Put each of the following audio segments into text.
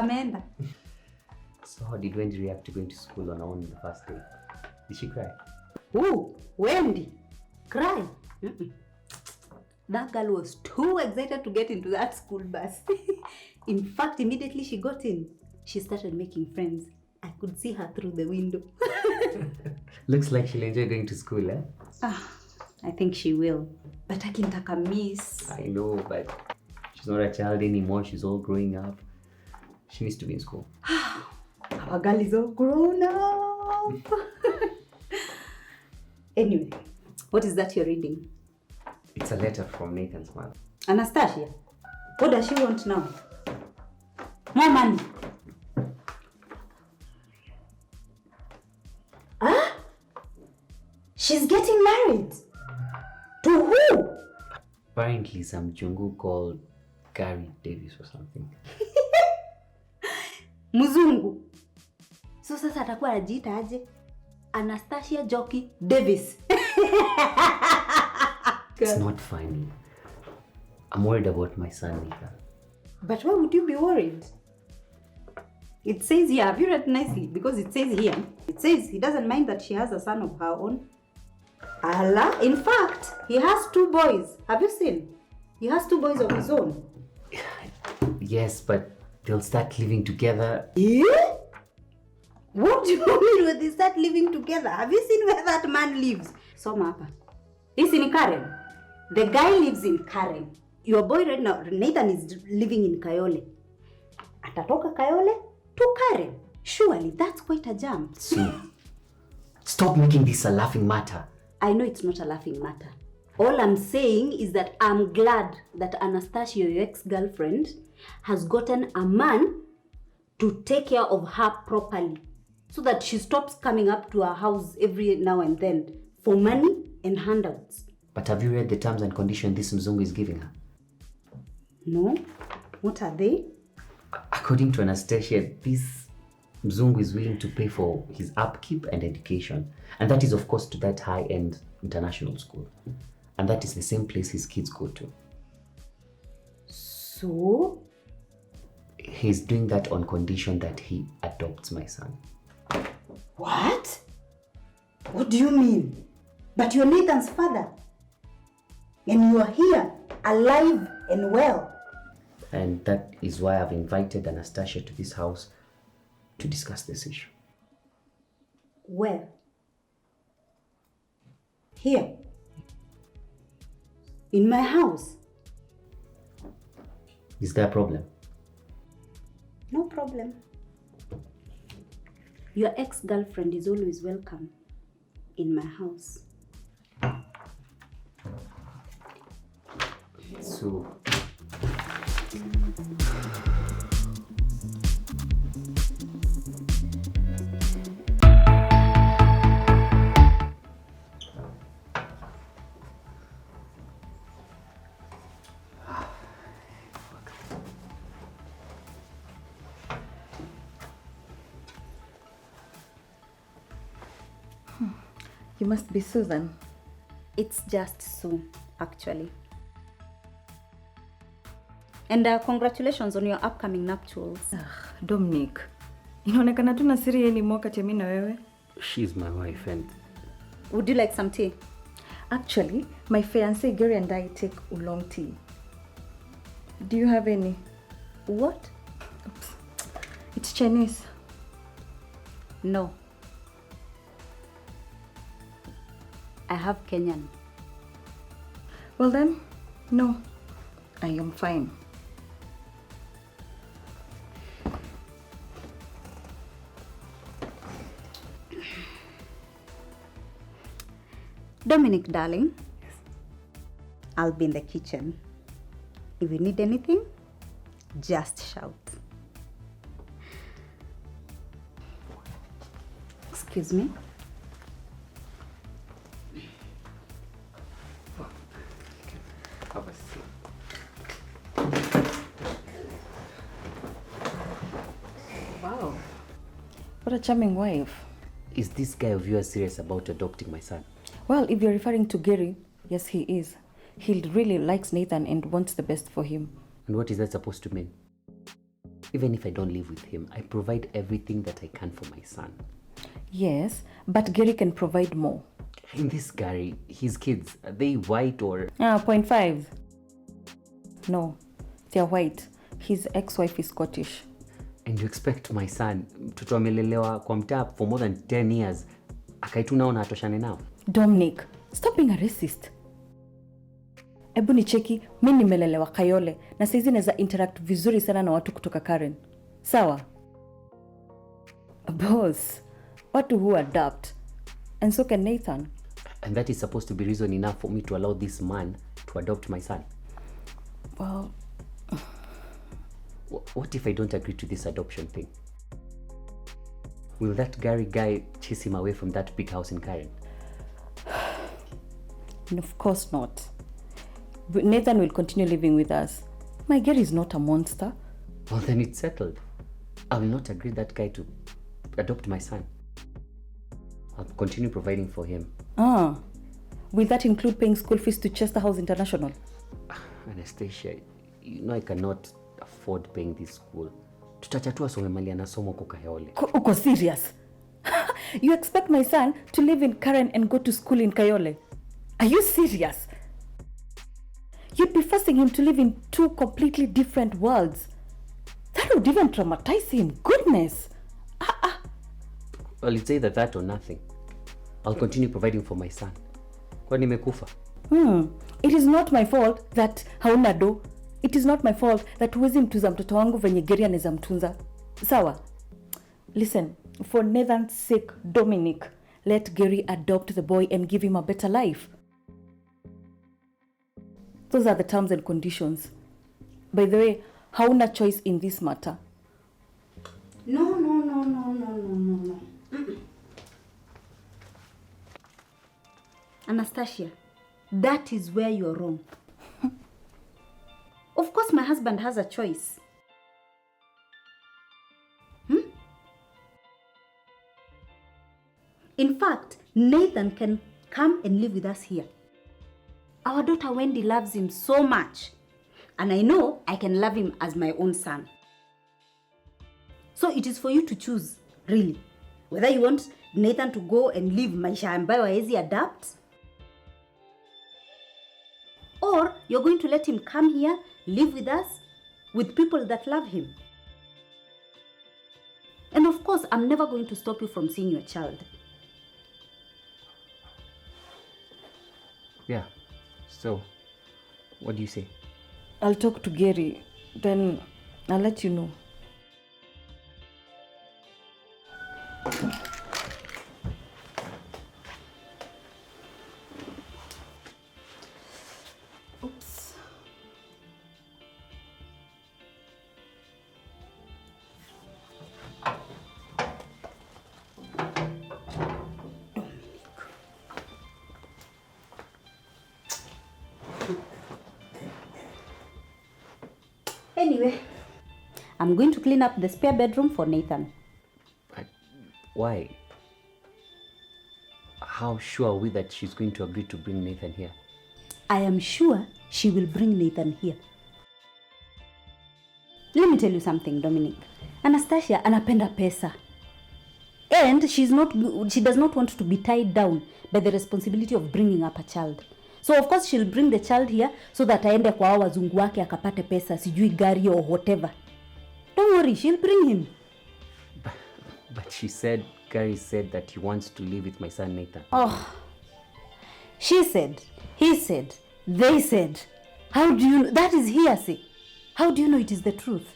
ameenda. So how did Wendy react to going to school on her own the first day? Did she cry? Ooh, Wendy. Cry? That girl was too excited to get into that school bus. In fact, immediately she got in, she started making friends. I could see her through the window. Looks like she'll enjoy going to school, eh? I think she will. But I can take a miss. I know, but she's not a child anymore. She's all growing up. She needs to be in school. Our girl is all grown up. Anyway, what is that you're reading? It's a letter from Nathan's mother. Anastasia, what does she want now? More money. Huh? She's getting married. To who? Apparently some jungu called Gary Davis or something. Muzungu. So sasa atakuwa anajiita aje? Anastasia Jockey Davis. It's not funny. I'm worried about my son, Nathan. But why would you be worried? It says here, have you read nicely? Because it says here, it says he doesn't mind that she has a son of her own. Allah, in fact, he has 2 boys. Have you seen? He has 2 boys of his own. Yes, but they'll start living together. Yeah? What do you mean when they start living together? Have you seen where that man lives? Soma hapa. He's in Karen. The guy lives in Karen. Your boy right now, Nathan, is living in Kayole. Atatoka Kayole to Karen. Surely that's quite a jump. So, stop making this a laughing matter. I know it's not a laughing matter. All I'm saying is that I'm glad that Anastasia, your ex-girlfriend, has gotten a man to take care of her properly so that she stops coming up to our house every now and then for money and handouts. But have you read the terms and conditions this Mzungu is giving her? No. What are they? According to Anastasia, this Mzungu is willing to pay for his upkeep and education. And that is, of course, to that high-end international school. And that is the same place his kids go to. So? He's doing that on condition that he adopts my son. What? What do you mean? But you're Nathan's father. And you are here, alive and well. And that is why I've invited Anastasia to this house to discuss this issue. Where? Here. In my house. Is there a problem? No problem. Your ex-girlfriend is always welcome in my house. So... You must be Susan. It's just Sue, actually. And congratulations on your upcoming nuptials. Dominic, inaonekana tuna siri anymore kati ya mimi na wewe. She's my wife and... Would you like some tea? Actually, my fiancé Gary and I take oolong tea. Do you have any? What? Oops. It's Chinese. No. I have Kenyan. Well then, no. I am fine. Dominic, darling. Yes. I'll be in the kitchen. If you need anything, just shout. Excuse me. Have a seat. Wow. What a charming wife. Is this guy of yours serious about adopting my son? Well, if you're referring to Gary, yes, he is. He really likes Nathan and wants the best for him. And what is that supposed to mean? Even if I don't live with him, I provide everything that I can for my son. Yes, but Gary can provide more. In this Gary, his kids, are they white or... 0.5. No, they're white. His ex-wife is Scottish. And you expect my son, mtoto amelelewa kwa mtaa for more than 10 years, akaitu nao na atoshane nao? Dominic, stop being a racist. Ebu ni cheki, mimi nimelelewa Kayole na saizi naweza interact vizuri sana na watu kutoka Karen. Sawa? Boss, watu who adapt. And so can Nathan. And that is supposed to be reason enough for me to allow this man to adopt my son. Well, What if I don't agree to this adoption thing? Will that Gary guy chase him away from that big house in Karen? of course not. But Nathan will continue living with us. My Gary is not a monster. Well, then it's settled. I will not agree that guy to adopt my son. I'll continue providing for him. Will that include paying school fees to Chester House International? Anastasia, you know I cannot afford paying this school. Tutachatua some mali anasoma huko Kayole. Uko serious? You expect my son to live in Karen and go to school in Kayole? Are you serious? You'd be forcing him to live in two completely different worlds. That would even traumatize him. Goodness. Well, it's either that or nothing. I'll continue providing for my son. Kwa nimekufa. It is not my fault that hauna do. It is not my fault that huwezi mtuza mtoto wangu venye Gary anaweza mtunza. Sawa? Listen, for Nathan's sake, Dominic, let Gary adopt the boy and give him a better life. Those are the terms and conditions. By the way, hauna choice in this matter. No. Anastasia, that is where you're wrong. Of course, my husband has a choice. In fact, Nathan can come and live with us here. Our daughter Wendy loves him so much. And I know I can love him as my own son. So it is for you to choose, really. Whether you want Nathan to go and live maisha ambayo haezi adapt, or you're going to let him come here, live with us, with people that love him. And of course, I'm never going to stop you from seeing your child. Yeah. So, what do you say? I'll talk to Gary, then I'll let you know. Oops. Anyway, I'm going to clean up the spare bedroom for Nathan. Why? How sure are we that she's going to agree to bring Nathan here? I am sure she will bring Nathan here. Let me tell you something, Dominic. Anastasia anapenda pesa. And she does not want to be tied down by the responsibility of bringing up a child. So of course she'll bring the child here so that aende kwa hao wazungu wake akapate pesa, sijui gari or whatever. Don't worry, she'll bring him. But Gary said that he wants to live with my son Nathan. Oh, she said, he said, they said. How do you know? That is hearsay. How do you know it is the truth?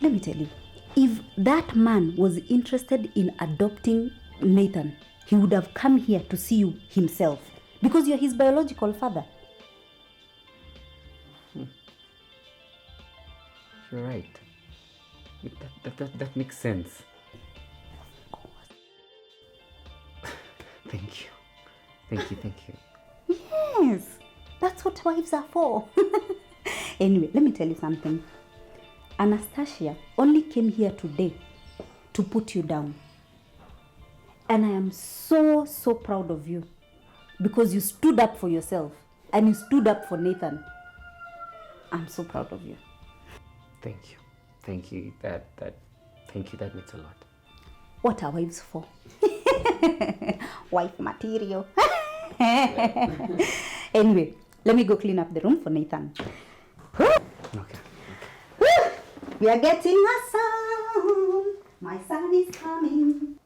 Let me tell you, if that man was interested in adopting Nathan, he would have come here to see you himself because you're his biological father. You're right. That makes sense. Thank you. Yes, that's what wives are for. Anyway, let me tell you something. Anastasia only came here today to put you down. And I am so proud of you because you stood up for yourself and you stood up for Nathan. I'm so proud of you. Thank you. Thank you. Thank you. That means a lot. What are wives for? Wife material. Anyway, let me go clean up the room for Nathan. Okay. We are getting a son. My son is coming.